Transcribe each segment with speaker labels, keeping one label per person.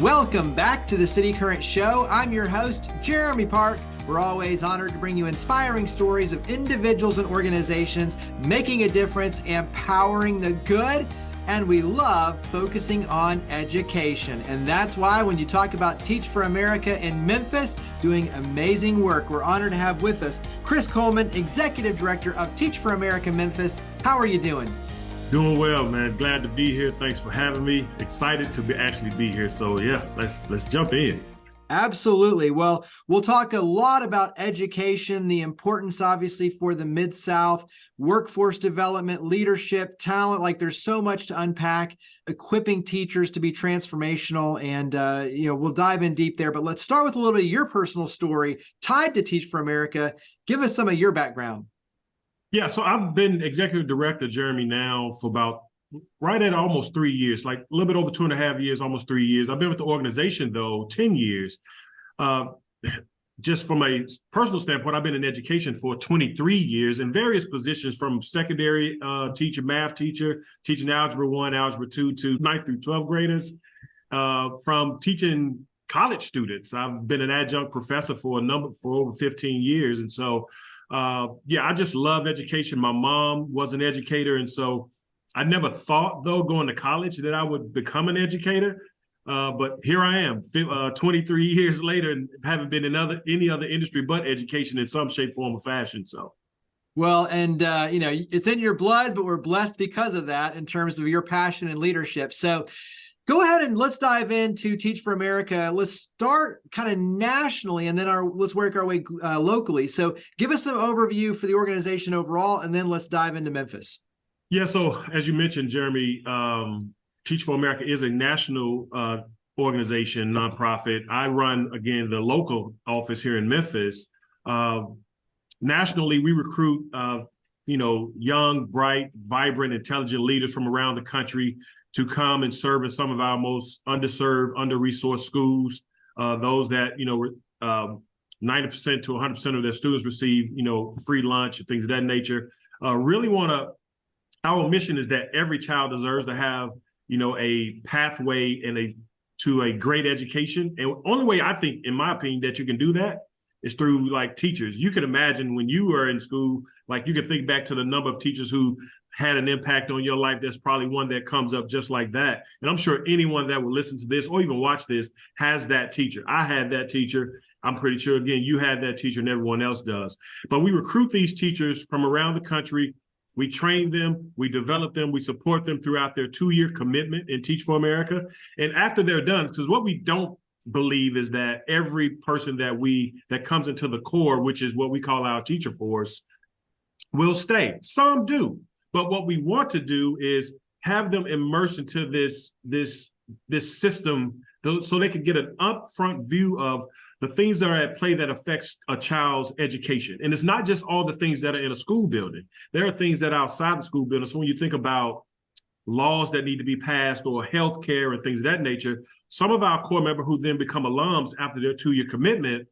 Speaker 1: Welcome back to the City Current Show. I'm your host, Jeremy Park. We're always honored to bring you inspiring stories of individuals and organizations making a difference, empowering the good, and we love focusing on education. And that's why when you talk about Teach For America in Memphis, doing amazing work, we're honored to have with us Chris Coleman, Executive Director of Teach For America Memphis. How are you doing?
Speaker 2: Doing well, man. Glad to be here. Thanks for having me. Excited to actually be here. So yeah, let's jump in.
Speaker 1: Absolutely. Well, we'll talk a lot about education, the importance, obviously, for the Mid-South, workforce development, leadership, talent. Like there's so much to unpack, equipping teachers to be transformational. And, we'll dive in deep there. But let's start with a little bit of your personal story tied to Teach For America. Give us some of your background.
Speaker 2: Yeah, so I've been executive director, Jeremy, now for about right at almost 3 years, like a little bit over 2.5 years, almost 3 years. I've been with the organization, though, 10 years. Just from a personal standpoint, I've been in education for 23 years in various positions, from secondary teacher, math teacher, teaching Algebra 1, Algebra 2 to 9th through 12th graders, from teaching college students. I've been an adjunct professor for over 15 years. And so I just love education. My mom was an educator. And so I never thought, though, going to college that I would become an educator. But here I am 23 years later and haven't been in any other industry but education in some shape, form, or fashion. So.
Speaker 1: Well, and, it's in your blood, but we're blessed because of that in terms of your passion and leadership. So go ahead and let's dive into Teach For America. Let's start kind of nationally, and then let's work our way locally. So give us some overview for the organization overall, and then let's dive into Memphis.
Speaker 2: Yeah, so as you mentioned, Jeremy, Teach For America is a national organization, nonprofit. I run, again, the local office here in Memphis. Nationally, we recruit, young, bright, vibrant, intelligent leaders from around the country to come and serve in some of our most underserved, under-resourced schools, those that, 90% to 100% of their students receive, free lunch and things of that nature. Our mission is that every child deserves to have, a pathway to a great education. And only way I think, in my opinion, that you can do that is through teachers. You can imagine when you were in school, you can think back to the number of teachers who had an impact on your life. There's probably one that comes up just like that. And I'm sure anyone that will listen to this or even watch this has that teacher. I had that teacher. I'm pretty sure, again, you had that teacher and everyone else does. But we recruit these teachers from around the country. We train them, we develop them, we support them throughout their 2-year commitment in Teach For America. And after they're done, because what we don't believe is that every person that comes into the core, which is what we call our teacher force, will stay. Some do. But what we want to do is have them immersed into this system so they can get an upfront view of the things that are at play that affects a child's education. And it's not just all the things that are in a school building. There are things that are outside the school building. So when you think about laws that need to be passed or healthcare and things of that nature, some of our core members who then become alums after their 2-year commitment,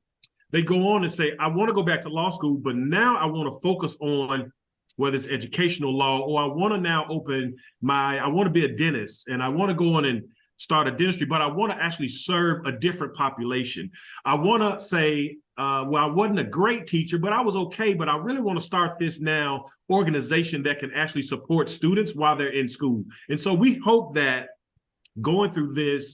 Speaker 2: they go on and say, I want to go back to law school, but now I want to focus on whether it's educational law, or I want to now I want to be a dentist and I want to go on and start a dentistry, but I want to actually serve a different population. I want to say, I wasn't a great teacher, but I was okay, but I really want to start this now organization that can actually support students while they're in school. And so we hope that going through your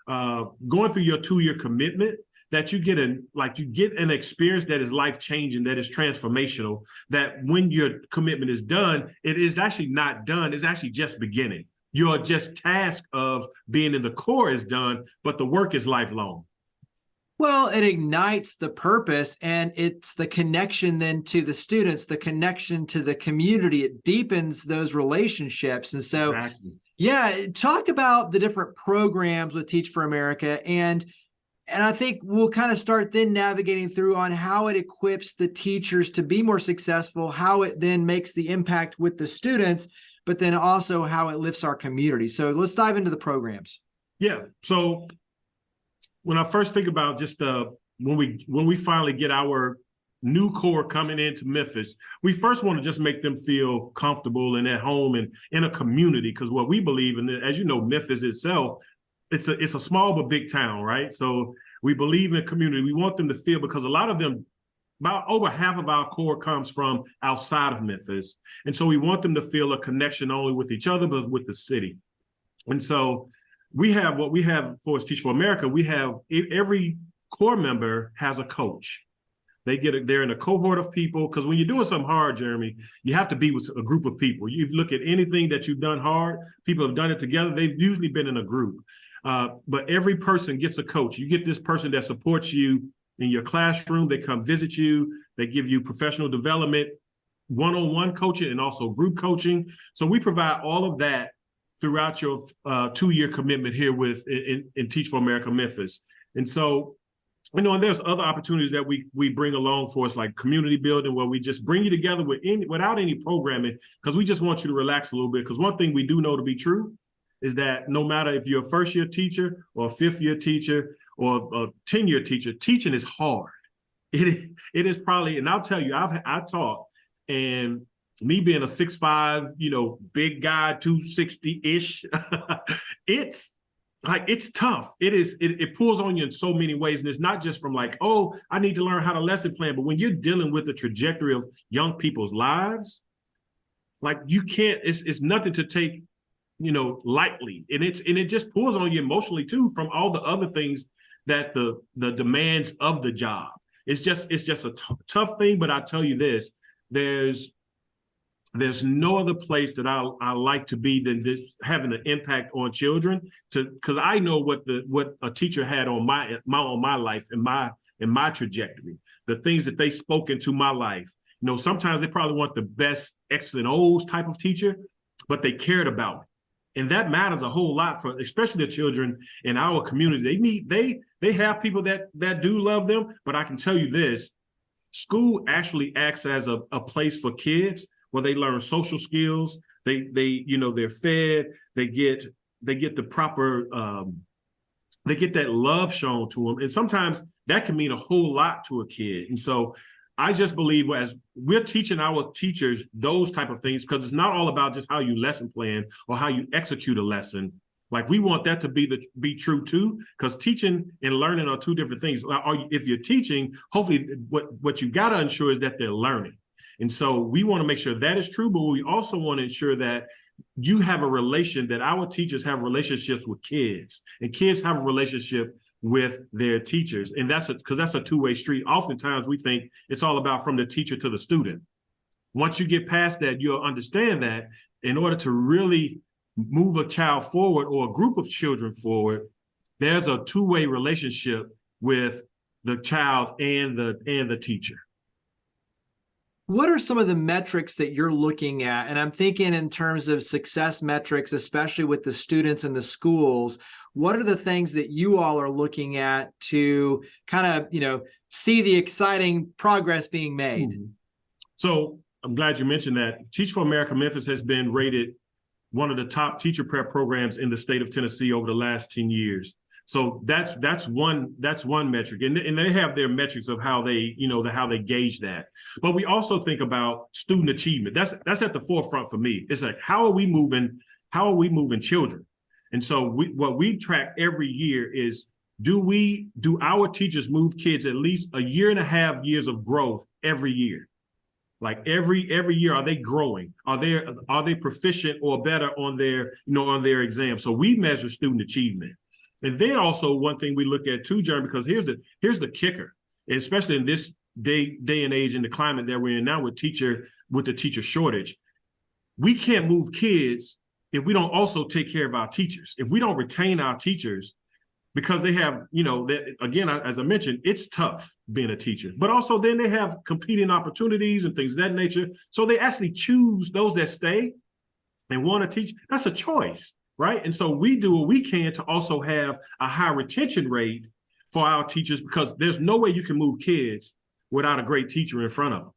Speaker 2: 2-year commitment, that you get an experience that is life-changing, that is transformational, that when your commitment is done, it is actually not done, it's actually just beginning. Your just task of being in the core is done, but the work is lifelong.
Speaker 1: Well, it ignites the purpose, and it's the connection then to the students, the connection to the community. It deepens those relationships. And so,
Speaker 2: Exactly.
Speaker 1: Yeah, talk about the different programs with Teach For America. And I think we'll kind of start then navigating through on how it equips the teachers to be more successful, how it then makes the impact with the students, but then also how it lifts our community. So let's dive into the programs.
Speaker 2: Yeah. So when I first think about just when we finally get our new core coming into Memphis, we first want to just make them feel comfortable and at home and in a community, because what we believe in, as you know, Memphis itself it's a small but big town, right? So we believe in community. We want them to feel, because a lot of them, about over half of our core comes from outside of Memphis. And so we want them to feel a connection not only with each other, but with the city. And so we have what we have for Teach For America. We have every core member has a coach. They're in a cohort of people, because when you're doing something hard, Jeremy, you have to be with a group of people. You look at anything that you've done hard, people have done it together. They've usually been in a group. But every person gets a coach. You get this person that supports you in your classroom. They come visit you. They give you professional development, one-on-one coaching, and also group coaching. So we provide all of that throughout your 2-year commitment here in Teach For America Memphis. And so, and there's other opportunities that we bring along for us, like community building, where we just bring you together without any programming, because we just want you to relax a little bit. Because one thing we do know to be true is that no matter if you're a first-year teacher or a fifth-year teacher or a 10-year teacher, teaching is hard. It is probably, and I'll tell you, I taught, and me being a 6'5", big guy, 260-ish, it's tough. It pulls on you in so many ways. And it's not just from like, oh, I need to learn how to lesson plan. But when you're dealing with the trajectory of young people's lives, like you can't, it's nothing to take, lightly. And it just pulls on you emotionally too, from all the other things that the demands of the job. It's just a tough thing. But I tell you this, there's no other place that I like to be than this, having an impact on children, because I know what a teacher had on my life and my trajectory, the things that they spoke into my life. Sometimes they probably want the best excellent O's type of teacher, but they cared about me. And that matters a whole lot for especially the children in our community. They have people that do love them, but I can tell you this, school actually acts as a place for kids where they learn social skills. They're fed, they get the proper, they get that love shown to them. And sometimes that can mean a whole lot to a kid. And so I just believe as we're teaching our teachers those type of things, because it's not all about just how you lesson plan or how you execute a lesson. Like we want that to be true too, because teaching and learning are two different things. If you're teaching, hopefully what you got to ensure is that they're learning. And so we want to make sure that is true, but we also want to ensure that you have that our teachers have relationships with kids, and kids have a relationship with their teachers. And because that's a two-way street. Oftentimes we think it's all about from the teacher to the student. Once you get past that, you'll understand that in order to really move a child forward or a group of children forward, there's a two-way relationship with the child and the teacher.
Speaker 1: What are some of the metrics that you're looking at? And I'm thinking in terms of success metrics, especially with the students in the schools. What are the things that you all are looking at to kind of, see the exciting progress being made?
Speaker 2: Mm-hmm. So I'm glad you mentioned that. Teach For America Memphis has been rated one of the top teacher prep programs in the state of Tennessee over the last 10 years. So that's one metric, and they have their metrics of how they how they gauge that. But we also think about student achievement. That's at the forefront for me. It's like how are we moving children? And so what we track every year is do our teachers move kids at least a year and a half years of growth every year? Like every year, are they growing? Are they proficient or better on their exam? So we measure student achievement. And then also one thing we look at too, Jeremy, because here's the kicker, especially in this day and age in the climate that we're in now with the teacher shortage. We can't move kids if we don't also take care of our teachers. If we don't retain our teachers, because they have, again, as I mentioned, it's tough being a teacher, but also then they have competing opportunities and things of that nature. So they actually choose those that stay and want to teach. That's a choice. Right. And so we do what we can to also have a high retention rate for our teachers, because there's no way you can move kids without a great teacher in front of them.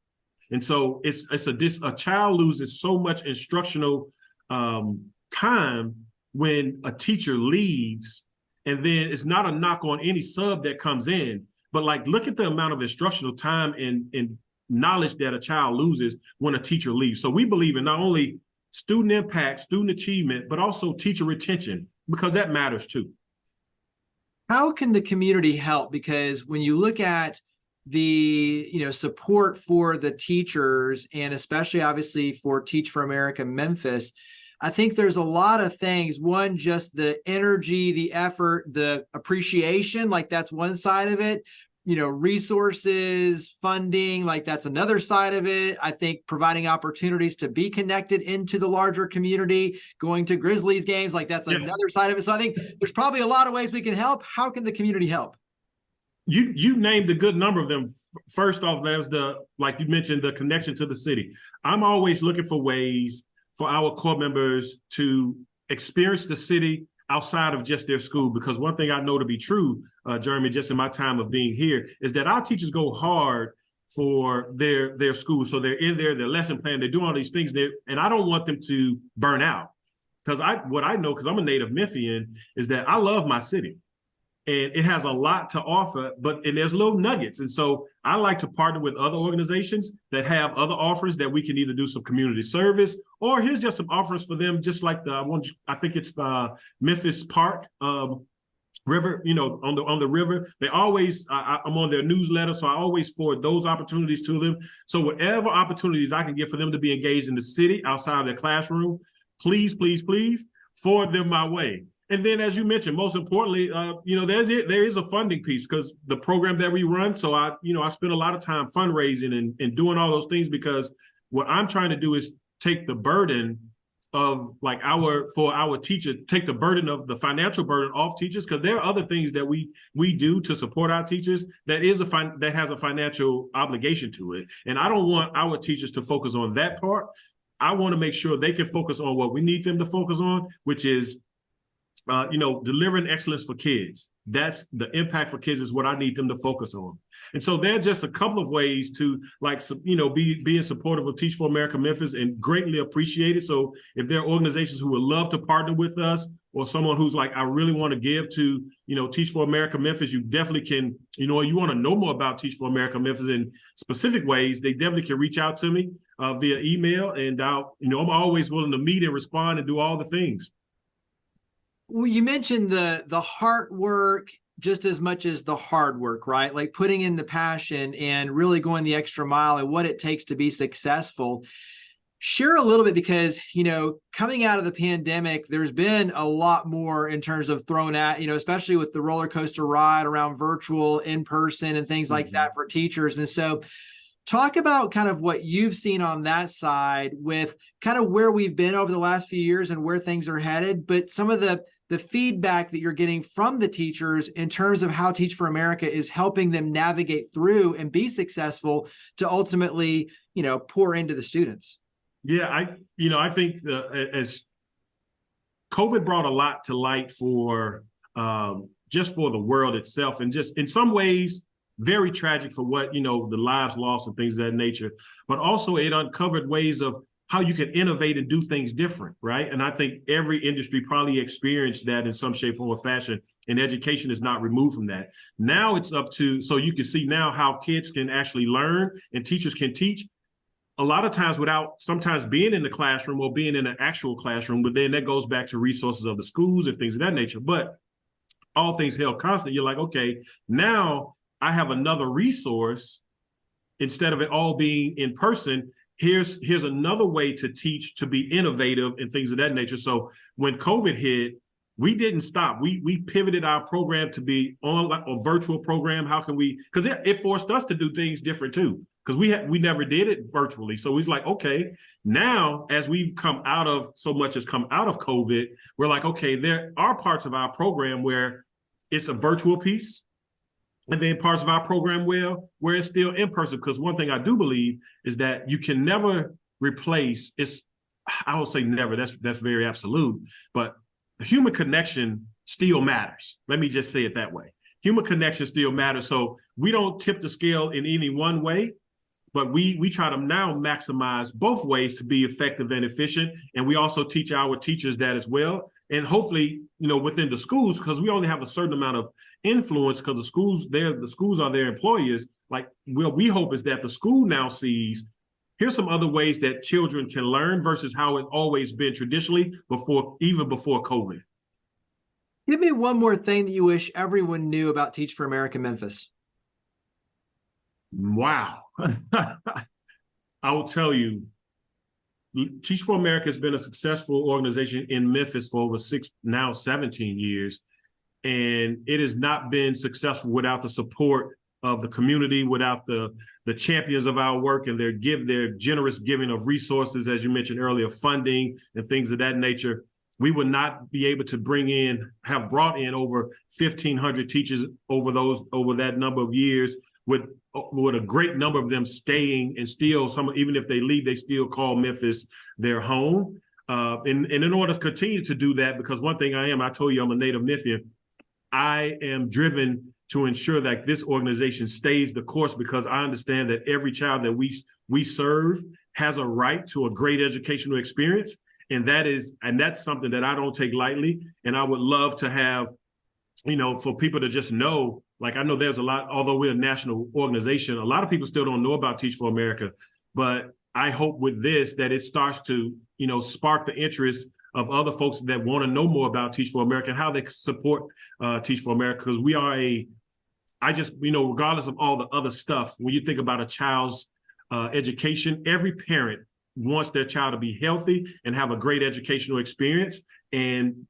Speaker 2: And so a child loses so much instructional time when a teacher leaves. And then it's not a knock on any sub that comes in, but like look at the amount of instructional time and knowledge that a child loses when a teacher leaves. So we believe in not only student impact, student achievement, but also teacher retention, because that matters too.
Speaker 1: How can the community help? Because when you look at the support for the teachers, and especially obviously for Teach for America Memphis, I think there's a lot of things. One, just the energy, the effort, the appreciation, like that's one side of it. Resources, funding, like that's another side of it. I think providing opportunities to be connected into the larger community, going to Grizzlies games, like that's another side of it. So I think there's probably a lot of ways we can help. How can the community help?
Speaker 2: You named a good number of them. First off, there's like you mentioned, the connection to the city. I'm always looking for ways for our core members to experience the city outside of just their school, because one thing I know to be true, Jeremy, just in my time of being here, is that our teachers go hard for their school. So they're in there, their lesson plan, they're doing all these things there, and I don't want them to burn out. Because what I know, because I'm a native Memphian, is that I love my city. And it has a lot to offer, and there's little nuggets. And so I like to partner with other organizations that have other offers that we can either do some community service, or here's just some offers for them, just like I think it's the Memphis Park River, on the river. They always, I'm on their newsletter, so I always forward those opportunities to them. So whatever opportunities I can get for them to be engaged in the city outside of their classroom, please, please, please forward them my way. And then, as you mentioned, most importantly, there is a funding piece, because the program that we run. So I spend a lot of time fundraising and doing all those things, because what I'm trying to do is take the burden of for our teacher, take the burden of the financial burden off teachers, because there are other things that we do to support our teachers that has a financial obligation to it. And I don't want our teachers to focus on that part. I want to make sure they can focus on what we need them to focus on, which is delivering excellence for kids. That's the impact for kids is what I need them to focus on. And so there are just a couple of ways to being supportive of Teach for America Memphis, and greatly appreciate it. So if there are organizations who would love to partner with us, or someone who's like, I really want to give to, Teach for America Memphis, you definitely can, you want to know more about Teach for America Memphis in specific ways, they definitely can reach out to me via email. And I'm always willing to meet and respond and do all the things.
Speaker 1: Well, you mentioned the heart work just as much as the hard work, right? Like putting in the passion and really going the extra mile and what it takes to be successful. Share a little bit, because, coming out of the pandemic, there's been a lot more in terms of thrown at, especially with the roller coaster ride around virtual, in person, and things like that for teachers. And so talk about kind of what you've seen on that side, with kind of where we've been over the last few years and where things are headed, but some of the feedback that you're getting from the teachers in terms of how Teach for America is helping them navigate through and be successful to ultimately, pour into the students.
Speaker 2: Yeah, I think as COVID brought a lot to light for just for the world itself, and just in some ways very tragic for what, the lives lost and things of that nature, but also it uncovered ways of how you can innovate and do things different, right? And I think every industry probably experienced that in some shape, form, or fashion, and education is not removed from that. Now it's up to, so you can see now how kids can actually learn and teachers can teach, a lot of times without sometimes being in the classroom or being in an actual classroom, but then that goes back to resources of the schools and things of that nature. But all things held constant, you're like, okay, now I have another resource. Instead of it all being in person, here's another way to teach, to be innovative and things of that nature. So when COVID hit, we didn't stop. We pivoted our program to be on a virtual program. How can we, because it forced us to do things different too, because we never did it virtually. So we're like, okay, now as we've come out of, so much has come out of COVID, we're like, okay, there are parts of our program where it's a virtual piece, and then parts of our program where it's still in person. Because one thing I do believe is that you can never replace, I will say never, that's very absolute, but human connection still matters. Let me just say it that way. Human connection still matters. So we don't tip the scale in any one way, but we try to now maximize both ways to be effective and efficient. And we also teach our teachers that as well. And hopefully, within the schools, because we only have a certain amount of influence, because the schools are their employers. Like, what we hope is that the school now sees, here's some other ways that children can learn versus how it's always been traditionally even before COVID.
Speaker 1: Give me one more thing that you wish everyone knew about Teach for America Memphis.
Speaker 2: Wow. I will tell you, Teach for America has been a successful organization in Memphis for over 17 years. And it has not been successful without the support of the community, without the champions of our work and their generous giving of resources, as you mentioned earlier, funding and things of that nature. We would not be able to have brought in over 1,500 teachers over that number of years, with a great number of them staying, and still even if they leave, they still call Memphis their home. And in order to continue to do that, because one thing I told you I'm a native Memphian, I am driven to ensure that this organization stays the course, because I understand that every child that we serve has a right to a great educational experience. And that's something that I don't take lightly. And I would love to have, for people to just know, like, I know there's a lot, although we're a national organization, a lot of people still don't know about Teach for America. But I hope with this that it starts to, spark the interest of other folks that want to know more about Teach for America and how they support Teach for America. Because we are regardless of all the other stuff, when you think about a child's education, every parent wants their child to be healthy and have a great educational experience. And,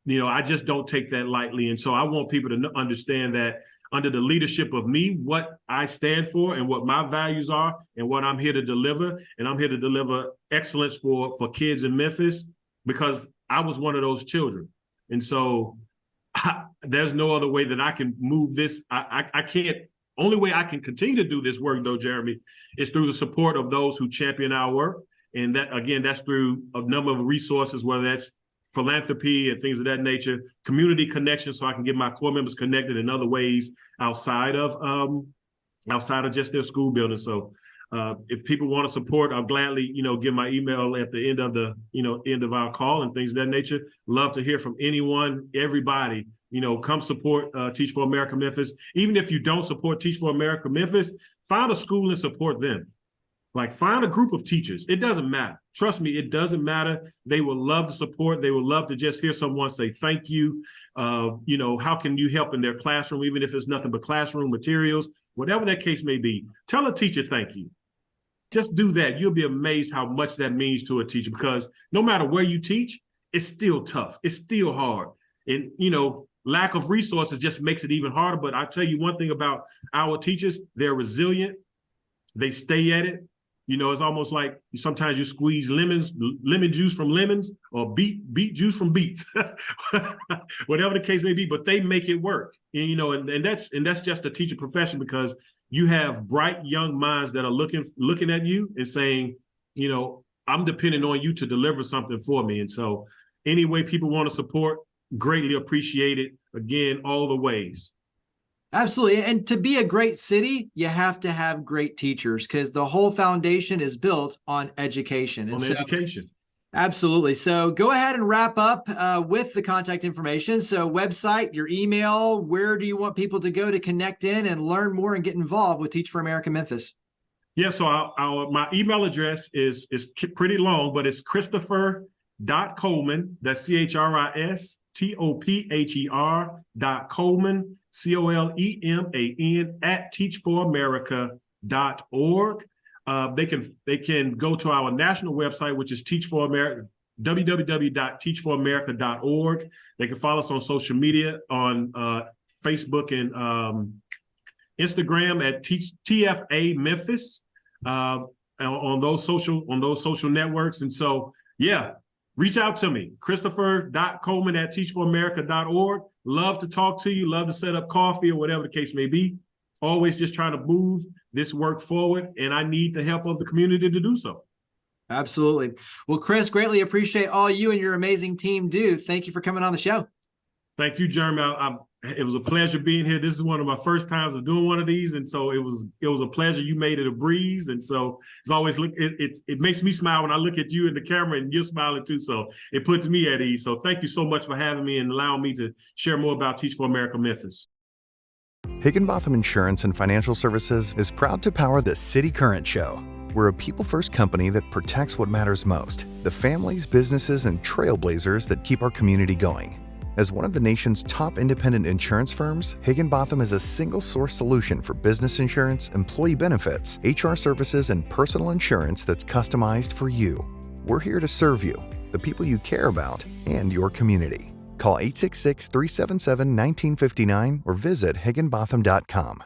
Speaker 2: I just don't take that lightly. And so I want people to understand that under the leadership of me, what I stand for and what my values are and what I'm here to deliver. And I'm here to deliver excellence for kids in Memphis, because I was one of those children. And so there's no other way that I can move this. I can't. Only way I can continue to do this work, though, Jeremy, is through the support of those who champion our work. And that, again, that's through a number of resources, whether that's philanthropy and things of that nature, community connection, so I can get my core members connected in other ways outside of just their school building. So if people want to support, I'll gladly, give my email at the end of our call and things of that nature. Love to hear from anyone, everybody. Come support Teach for America Memphis. Even if you don't support Teach for America Memphis, find a school and support them. Like, find a group of teachers. It doesn't matter. Trust me, it doesn't matter. They will love to support. They will love to just hear someone say thank you. How can you help in their classroom, even if it's nothing but classroom materials, whatever that case may be. Tell a teacher thank you. Just do that. You'll be amazed how much that means to a teacher, because no matter where you teach, it's still tough. It's still hard. And, lack of resources just makes it even harder. But I tell you one thing about our teachers, they're resilient. They stay at it. It's almost like sometimes you squeeze lemon juice from lemons, or beet juice from beets, whatever the case may be, but they make it work. And that's just the teacher profession, because you have bright young minds that are looking at you and saying, I'm depending on you to deliver something for me. And so any way people want to support, greatly appreciate it. Again, all the ways.
Speaker 1: Absolutely. And to be a great city, you have to have great teachers, because the whole foundation is built on education.
Speaker 2: Education.
Speaker 1: Absolutely. So go ahead and wrap up with the contact information. So website, your email, where do you want people to go to connect in and learn more and get involved with Teach for America Memphis?
Speaker 2: Yeah, so my email address is pretty long, but it's Christopher.Coleman, that's CHRISTOPHER.Coleman, COLEMAN @teachforamerica.org. They can go to our national website, which is Teach For America, www.teachforamerica.org. They can follow us on social media on Facebook and Instagram at TFA Memphis on those social networks. And so, yeah, reach out to me, Christopher.Coleman @teachforamerica.org. Love to talk to you. Love to set up coffee or whatever the case may be. Always just trying to move this work forward, and I need the help of the community to do so.
Speaker 1: Absolutely. Well, Chris, greatly appreciate all you and your amazing team do. Thank you for coming on the show. Thank you,
Speaker 2: Jeremy. It was a pleasure being here. This is one of my first times of doing one of these, and so it was a pleasure. You made it a breeze, and so it's always it makes me smile when I look at you in the camera, and you're smiling too. So it puts me at ease. So thank you so much for having me and allowing me to share more about Teach for America Memphis.
Speaker 3: Higginbotham Insurance and Financial Services is proud to power the City Current Show. We're a people-first company that protects what matters most: the families, businesses, and trailblazers that keep our community going. As one of the nation's top independent insurance firms, Higginbotham is a single-source solution for business insurance, employee benefits, HR services, and personal insurance that's customized for you. We're here to serve you, the people you care about, and your community. Call 866-377-1959 or visit higginbotham.com.